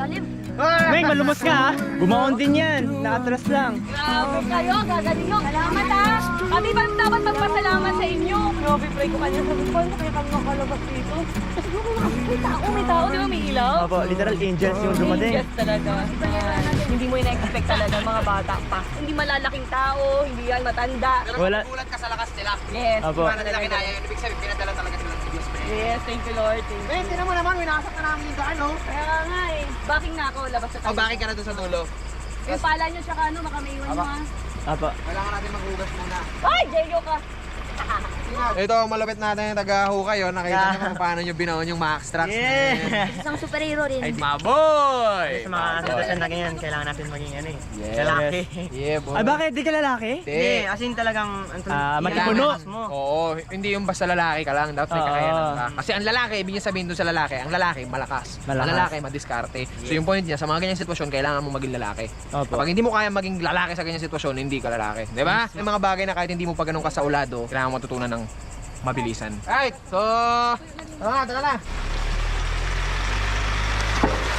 Lalim. Meng, malumos ka ha. Bumaon din yan. Nakatras lang. Grabe kayo, gagaling nyo. Salamat ha. Kami ba dapat magpasalamat sa inyo? Grabe, pray ko kanina. Sabi ko, ano kaya kami makalabas dito? May tao, di ba may ilaw? Opo, literal angels yung dumating. Yes talaga. Hindi mo ina-expect talaga mga bata pa. Hindi malalaking tao, hindi yan matanda. Wala. Gulat ka sa lakas nila. Yes. Opo. Paano nila kinaya yun? Ibig sabihin, pinadala talaga sila ng Diyos. Yes, thank you Lord. Thank you. Tingnan mo naman, winasak na namin yung daan, no? Kaya nga eh. Backing na ako, labas sa tayo. Bakit ka na doon sa dulo? Yung pala nyo tsaka ano, baka may iwan nyo ha. Opo. Kailangan natin maghugas muna. Ay, Jeyo ka. Ito, malupit natin yung taga-hukay yun. Nakita niyo kung paano nyo binaon yung Max Trucks. Yeah! Isang superhero rin. Ay, maboy! Sa mga sitwasyon na ganyan, kailangan natin maging ano eh. Yes. Lalaki. Yeah, boy. Ay, bakit? Di ka lalaki? Hindi. as in talagang Matipuno. matipuno mo. Oo, hindi yung basta lalaki ka lang. Dapat may Oo. kakayanan ka. Kasi ang lalaki, ibig niya sabihin doon sa lalaki, ang lalaki malakas. Ang Malakas. lalaki madiskarte. So yung point niya, sa mga ganyang sitwasyon, kailangan mo maging lalaki. Opo. Kapag hindi mo kaya maging lalaki sa ganyang sitwasyon, hindi ka lalaki. Di ba? May mga bagay na kahit hindi mo pa ganun kasaulado, kailangan mo matutunan ng mabilisan. Right, so... tara na.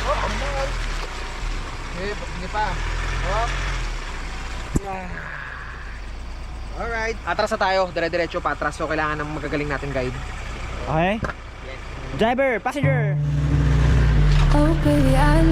Oh, hindi pa. Oh. Alright. Atras na tayo, dire-diretso pa atras. So kailangan ng magagaling natin guide. Okay? Driver, passenger! Oh baby, I love